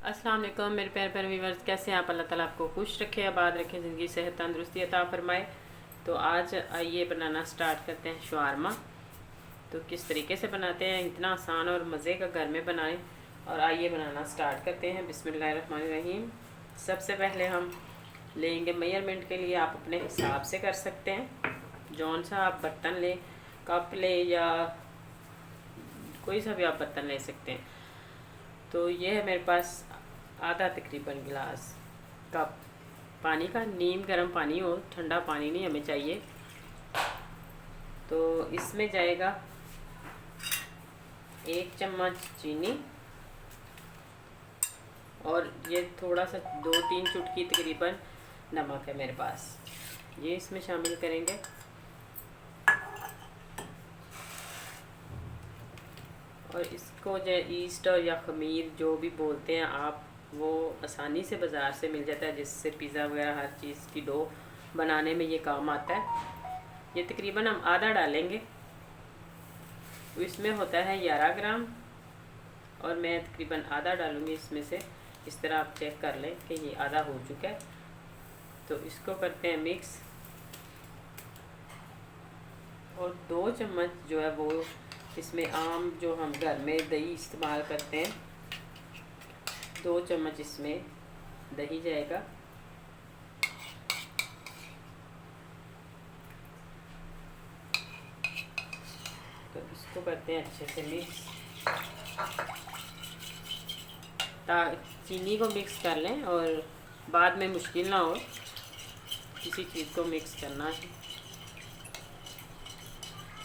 अस्सलाम वालेकुम मेरे प्यारे प्यारे व्यूवर्स, कैसे हैं आप? अल्लाह ताला आपको खुश रखे, आबाद रखे, ज़िंदगी सेहत तंदुरुस्ती अता फरमाए। तो आज आइए बनाना स्टार्ट करते हैं शवारमा। तो किस तरीके से बनाते हैं, इतना आसान और मज़े का घर में बनाएं। और आइए बनाना स्टार्ट करते हैं। बिस्मिल्लाहिर्रहमानिर्रहीम। सबसे पहले हम लेंगे मेजरमेंट के लिए, आप अपने हिसाब से कर सकते हैं। जौन सा आप बर्तन लें, कप ले या कोई सा भी आप बर्तन ले सकते हैं। तो ये है मेरे पास आधा तकरीबन गिलास कप पानी का। नीम गर्म पानी हो, ठंडा पानी नहीं हमें चाहिए। तो इसमें जाएगा 1 चम्मच चीनी और ये थोड़ा सा 2-3 चुटकी तकरीबन नमक है मेरे पास, ये इसमें शामिल करेंगे। और इसको जो ईस्ट और या खमीर जो भी बोलते हैं आप, वो आसानी से बाज़ार से मिल जाता है, जिससे पिज़्ज़ा वगैरह हर चीज़ की डो बनाने में ये काम आता है। ये तकरीबन हम आधा डालेंगे। तो इसमें होता है 11 ग्राम और मैं तकरीबन आधा डालूँगी इसमें से। इस तरह आप चेक कर लें कि ये आधा हो चुका है। तो इसको करते हैं मिक्स। और 2 चम्मच जो है वो इसमें आम जो हम घर में दही इस्तेमाल करते हैं, 2 चम्मच इसमें दही जाएगा। तो इसको करते हैं अच्छे से मिक्स। चीनी को मिक्स कर लें और बाद में मुश्किल ना हो किसी चीज़ को मिक्स करना है।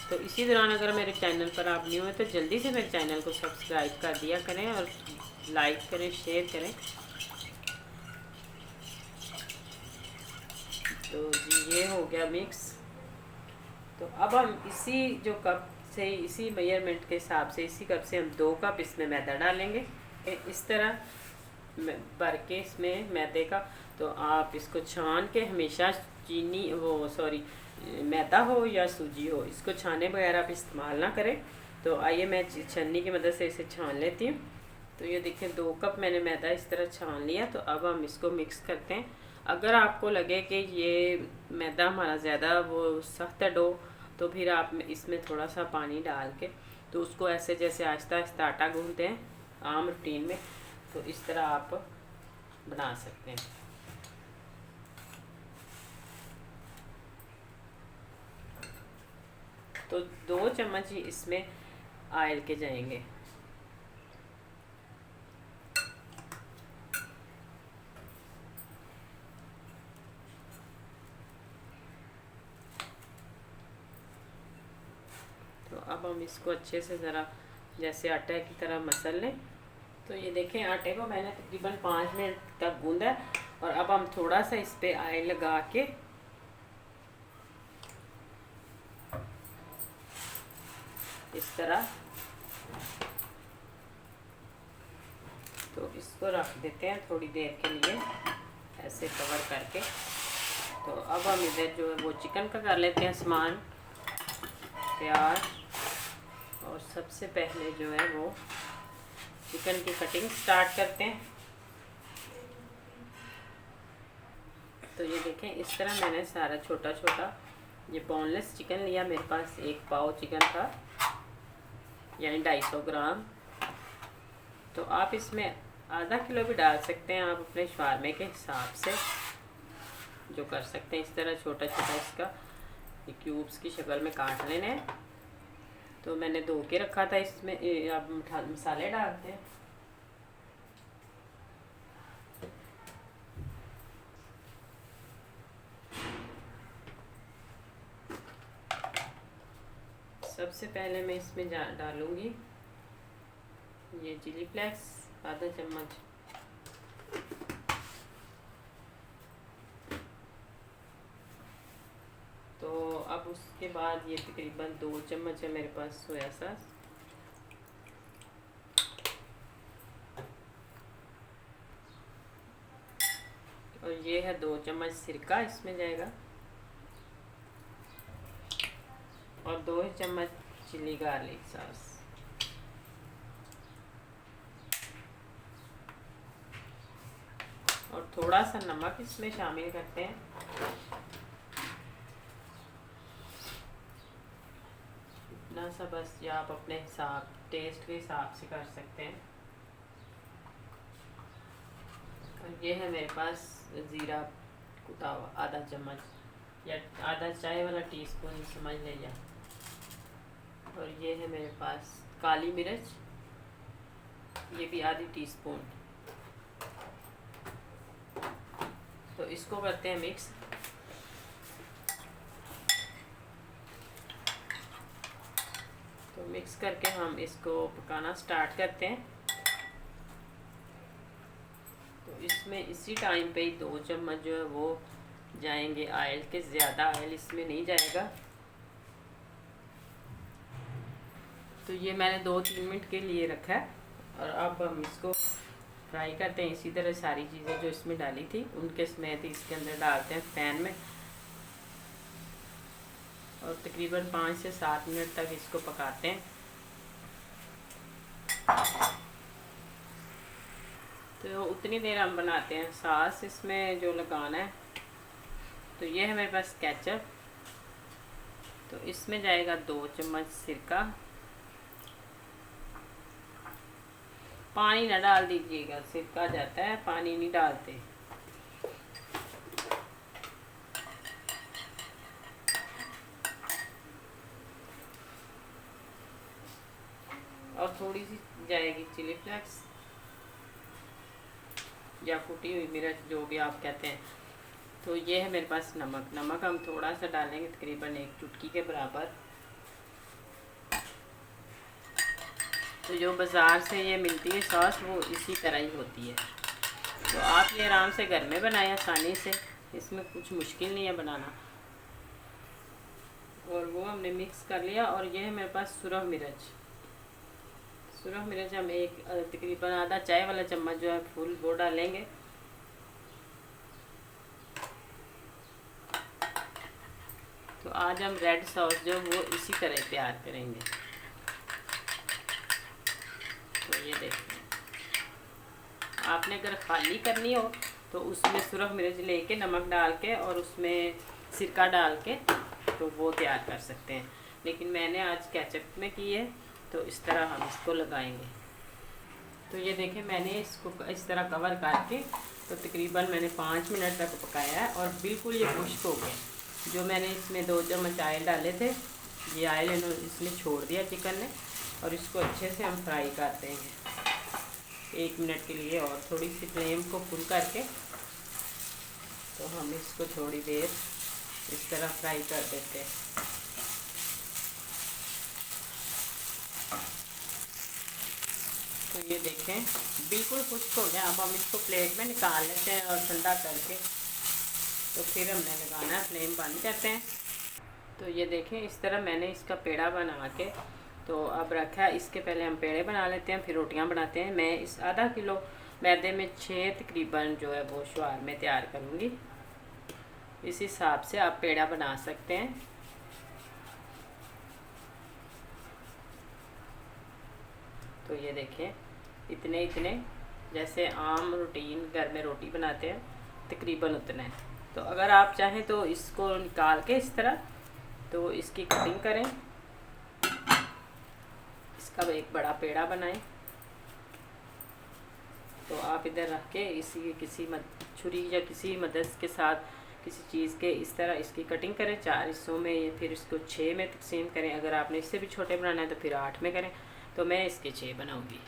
तो इसी दौरान अगर मेरे चैनल पर आप न्यू हैं तो जल्दी से मेरे चैनल को सब्सक्राइब कर दिया करें और लाइक करें, शेयर करें। तो जी ये हो गया मिक्स। तो अब हम इसी जो कप से, इसी मेजरमेंट के हिसाब से, इसी कप से हम 2 कप इसमें मैदा डालेंगे। इस तरह भर के इसमें मैदे का। तो आप इसको छान के हमेशा चीनी मैदा हो या सूजी हो, इसको छाने बगैर आप इस्तेमाल ना करें। तो आइए मैं छन्नी की मदद से इसे छान लेती हूँ। तो ये देखें 2 कप मैंने मैदा इस तरह छान लिया। तो अब हम इसको मिक्स करते हैं। अगर आपको लगे कि ये मैदा हमारा ज़्यादा वो सख्त है डो, तो फिर आप इसमें थोड़ा सा पानी डाल के, तो उसको ऐसे जैसे आहिस्ता आहिस्ता आटा गूंथते हैं आम रूटीन में, तो इस तरह आप बना सकते हैं। तो 2 चम्मच ही इसमें ऑयल के जाएंगे। तो अब हम इसको अच्छे से ज़रा जैसे आटे की तरह मसल लें। तो ये देखें आटे को मैंने तकरीबन 5 मिनट तक गूंदा है। और अब हम थोड़ा सा इस पर ऑयल लगा के इस तरह तो इसको रख देते हैं थोड़ी देर के लिए ऐसे कवर करके। तो अब हम इधर जो है वो चिकन का कर लेते हैं सामान तैयार। और सबसे पहले जो है वो चिकन की कटिंग स्टार्ट करते हैं। तो ये देखें इस तरह मैंने सारा छोटा छोटा ये बोनलेस चिकन लिया। मेरे पास 1 पाव चिकन था, यानी 250 ग्राम। तो आप इसमें आधा किलो भी डाल सकते हैं, आप अपने शवारमे के हिसाब से जो कर सकते हैं। इस तरह छोटा छोटा इसका ये क्यूब्स की शक्ल में काट लेने हैं। तो मैंने धो के रखा था। इसमें अब मसाले डालते हैं। सबसे पहले मैं इसमें डालूंगी ये चिली फ्लेक्स आधा चम्मच। तो अब उसके बाद ये तकरीबन 2 चम्मच है मेरे पास सोया सॉस। और ये है 2 चम्मच सिरका इसमें जाएगा। और 2 चम्मच चिली गार्लिक सॉस। और थोड़ा सा नमक इसमें शामिल करते हैं। इतना सा बस, या आप अपने हिसाब टेस्ट के हिसाब से कर सकते हैं। और ये है मेरे पास ज़ीरा कुटा हुआ आधा चम्मच, या आधा चाय वाला टीस्पून समझ लीजिए। और ये है मेरे पास काली मिर्च, ये भी आधी टीस्पून। तो इसको करते हैं मिक्स। तो मिक्स करके हम इसको पकाना स्टार्ट करते हैं। तो इसमें इसी टाइम पे ही 2 चम्मच जो है वो जाएंगे ऑयल के, ज़्यादा ऑयल इसमें नहीं जाएगा। तो ये मैंने 2-3 मिनट के लिए रखा है। और अब हम इसको फ्राई करते हैं। इसी तरह सारी चीज़ें जो इसमें डाली थी उनके समेत ही इसके अंदर डालते हैं पैन में, और तकरीबन 5 से 7 मिनट तक इसको पकाते हैं। तो उतनी देर हम बनाते हैं। सॉस इसमें जो लगाना है, तो ये है मेरे पास केचप। तो इसमें जाएगा 2 चम्मच सिरका। पानी ना डाल दीजिएगा, सिरका जाता है, पानी नहीं डालते। और थोड़ी सी जाएगी चिली फ्लेक्स या कुटी हुई मिर्च, जो भी आप कहते हैं। तो ये है मेरे पास नमक। नमक हम थोड़ा सा डालेंगे, तकरीबन 1 चुटकी के बराबर। तो जो बाज़ार से ये मिलती है सॉस, वो इसी तरह ही होती है। तो आप ये आराम से घर में बनाएं आसानी से, इसमें कुछ मुश्किल नहीं है बनाना। और वो हमने मिक्स कर लिया। और ये है मेरे पास सुरख मिर्च। सुरख मिर्च हम तकरीबन आधा चाय वाला चम्मच जो है फुल वो डालेंगे। तो आज हम रेड सॉस जो वो इसी तरह तैयार करेंगे। तो ये देखिए, आपने अगर खाली करनी हो तो उसमें सुरख मिर्च लेके नमक डाल के और उसमें सिरका डाल के तो वो तैयार कर सकते हैं। लेकिन मैंने आज केचप में की है, तो इस तरह हम इसको लगाएंगे। तो ये देखें, मैंने इसको इस तरह कवर करके तो तकरीबन मैंने 5 मिनट तक पकाया है, और बिल्कुल ये खुश्क हो गया। जो मैंने इसमें 2 चम्मच ऑयल डाले थे, ये ऑयल इसमें छोड़ दिया चिकन ने। और इसको अच्छे से हम फ्राई कर देंगे 1 मिनट के लिए। और थोड़ी सी फ्लेम को फुल करके तो हम इसको थोड़ी देर इस तरह फ्राई कर देते हैं। तो ये देखें, बिल्कुल खुश्क हो गया। अब हम इसको प्लेट में निकाल लेते हैं और ठंडा करके तो फिर हमने लगाना है। फ्लेम बंद करते हैं। तो ये देखें, इस तरह मैंने इसका पेड़ा बना के तो अब रखा है। इसके पहले हम पेड़े बना लेते हैं, फिर रोटियां बनाते हैं। मैं इस आधा किलो मैदे में 6 तकरीबन जो है वो शुआर में तैयार करूँगी। इस हिसाब से आप पेड़ा बना सकते हैं। तो ये देखें, इतने इतने जैसे आम रूटीन घर में रोटी बनाते हैं, तकरीबन उतना है। तो अगर आप चाहें तो इसको निकाल के इस तरह तो इसकी कटिंग करें, इसका एक बड़ा पेड़ा बनाएं। तो आप इधर रख के इसी किसी छुरी या किसी मदद के साथ किसी चीज़ के इस तरह इसकी कटिंग करें 4 हिस्सों में, या फिर इसको 6 में तकसीम करें। अगर आपने इससे भी छोटे बनाना है तो फिर 8 में करें। तो मैं इसके 6 बनाऊंगी।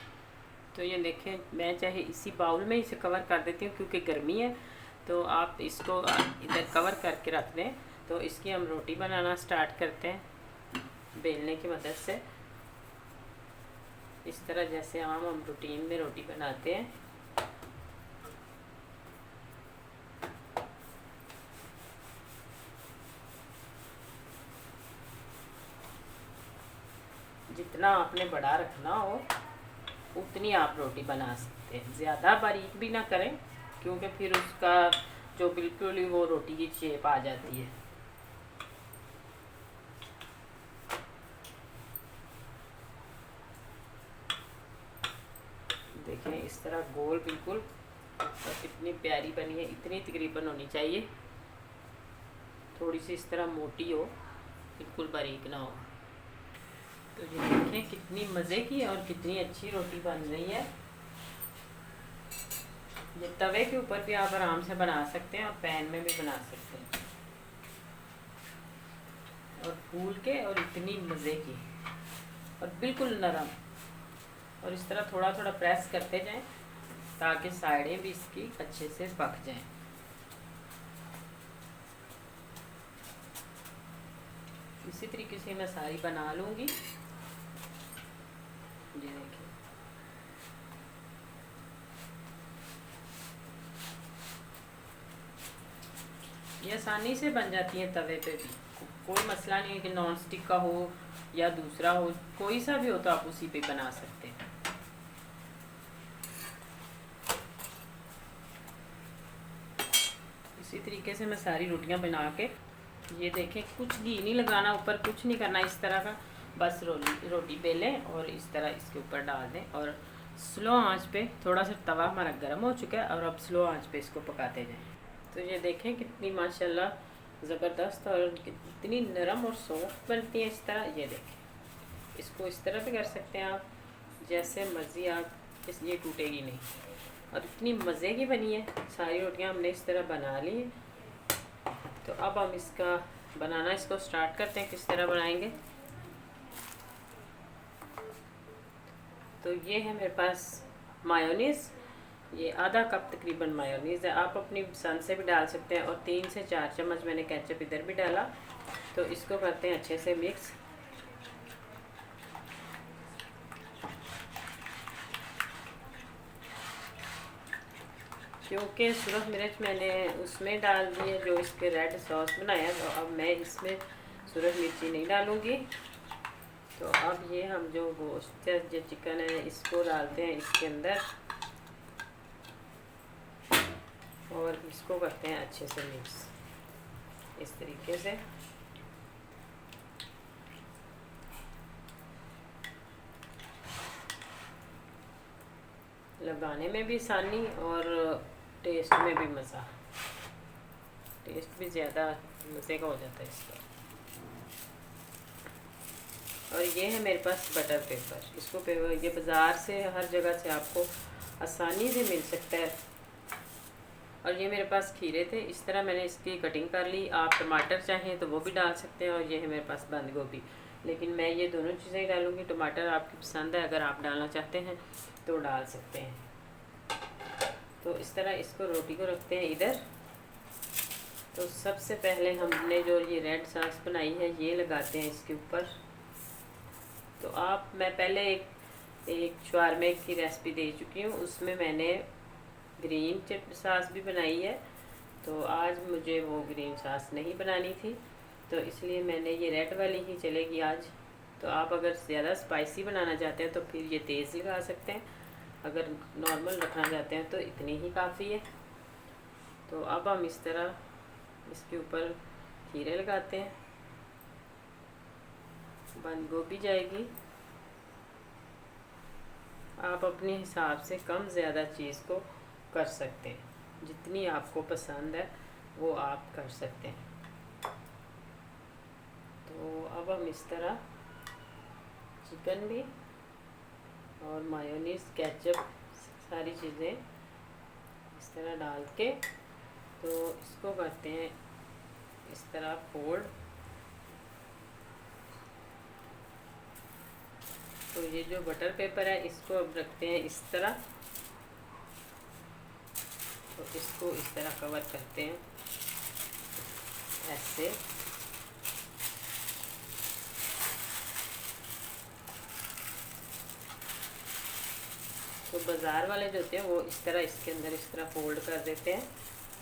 तो ये देखें, मैं चाहे इसी बाउल में इसे कवर कर देती हूँ क्योंकि गर्मी है। तो आप इसको इधर कवर करके रख दें। तो इसकी हम रोटी बनाना स्टार्ट करते हैं बेलने की मदद से, इस तरह जैसे आम हम रूटीन में रोटी बनाते हैं। जितना आपने बड़ा रखना हो उतनी आप रोटी बना सकते हैं। ज़्यादा बारीक भी ना करें क्योंकि फिर उसका जो बिल्कुल ही वो रोटी की शेप आ जाती है। देखें, इस तरह गोल बिल्कुल और कितनी प्यारी बनी है, इतनी तकरीबन होनी चाहिए, थोड़ी सी इस तरह मोटी हो, बिल्कुल बारीक ना हो। तो ये देखें कितनी मज़े की और कितनी अच्छी रोटी बन रही है। ये तवे के ऊपर भी आप आराम से बना सकते हैं और पैन में भी बना सकते हैं, और फूल के और इतनी मज़े की और बिल्कुल नरम। और इस तरह थोड़ा थोड़ा प्रेस करते जाएं ताकि साइडें भी इसकी अच्छे से पक जाएं। इसी तरीके से मैं सारी बना लूँगी। ये देखिए, ये आसानी से बन जाती है तवे पे भी, कोई मसला नहीं है कि नॉन स्टिक का हो या दूसरा हो, कोई सा भी हो तो आप उसी पे बना सकते हैं। इसी तरीके से मैं सारी रोटियां बना के, ये देखें कुछ घी नहीं लगाना, ऊपर कुछ नहीं करना, इस तरह का बस रोटी बेलें और इस तरह इसके ऊपर डाल दें और स्लो आंच पे, थोड़ा सा तवा हमारा गर्म हो चुका है और अब स्लो आंच पे इसको पकाते जाएं। तो ये देखें कितनी माशाल्लाह ज़बरदस्त और कितनी नरम और सॉफ्ट बनती है इस तरह। ये देखें, इसको इस तरह भी कर सकते हैं आप, जैसे मर्ज़ी आप, ये टूटेगी नहीं और इतनी मज़े की बनी है। सारी रोटियां हमने इस तरह बना ली है। तो अब हम इसका बनाना इसको स्टार्ट करते हैं, किस तरह बनाएंगे। तो ये है मेरे पास मायोनीज़, ये आधा कप तकरीबन मायोनीज़ है, आप अपनी पसंद से भी डाल सकते हैं। और 3 से 4 चम्मच मैंने केचप इधर भी डाला। तो इसको करते हैं अच्छे से मिक्स। क्योंकि सूरज मिर्च मैंने उसमें डाल दी है जो इसके रेड सॉस बनाया, तो अब मैं इसमें सूरज मिर्ची नहीं डालूँगी। तो अब ये हम जो गोश्त है, जो चिकन है, इसको डालते हैं इसके अंदर और इसको करते हैं अच्छे से मिक्स इस तरीके से। लगाने में भी आसानी और टेस्ट में भी मज़ा, टेस्ट भी ज़्यादा मज़े का हो जाता है इसका। और ये है मेरे पास बटर पेपर, इसको ये बाज़ार से हर जगह से आपको आसानी से मिल सकता है। और ये मेरे पास खीरे थे, इस तरह मैंने इसकी कटिंग कर ली। आप टमाटर चाहें तो वो भी डाल सकते हैं। और ये है मेरे पास बंद गोभी, लेकिन मैं ये दोनों चीज़ें ही डालूँगी। टमाटर आपकी पसंद है, अगर आप डालना चाहते हैं तो डाल सकते हैं। तो इस तरह इसको रोटी को रखते हैं इधर। तो सबसे पहले हमने जो ये रेड सॉस बनाई है ये लगाते हैं इसके ऊपर। तो मैं पहले एक शवारमे की रेसिपी दे चुकी हूँ, उसमें मैंने ग्रीन सॉस भी बनाई है। तो आज मुझे वो ग्रीन सॉस नहीं बनानी थी, तो इसलिए मैंने ये रेड वाली ही चलेगी आज। तो आप अगर ज़्यादा स्पाइसी बनाना चाहते हैं तो फिर ये तेज़ लगा सकते हैं, अगर नॉर्मल रखना चाहते हैं तो इतनी ही काफ़ी है। तो अब हम इस तरह इसके ऊपर खीरे लगाते हैं, बंद गोभी जाएगी। आप अपने हिसाब से कम ज़्यादा चीज़ को कर सकते हैं, जितनी आपको पसंद है वो आप कर सकते हैं। तो अब हम इस तरह चिकन भी और मायोनीज़, केचप, सारी चीज़ें इस तरह डाल के, तो इसको करते हैं इस तरह फोल्ड। तो ये जो बटर पेपर है इसको अब रखते हैं इस तरह, तो इसको इस तरह कवर करते हैं ऐसे। तो बाज़ार वाले जो होते हैं वो इस तरह इसके अंदर इस तरह फोल्ड कर देते हैं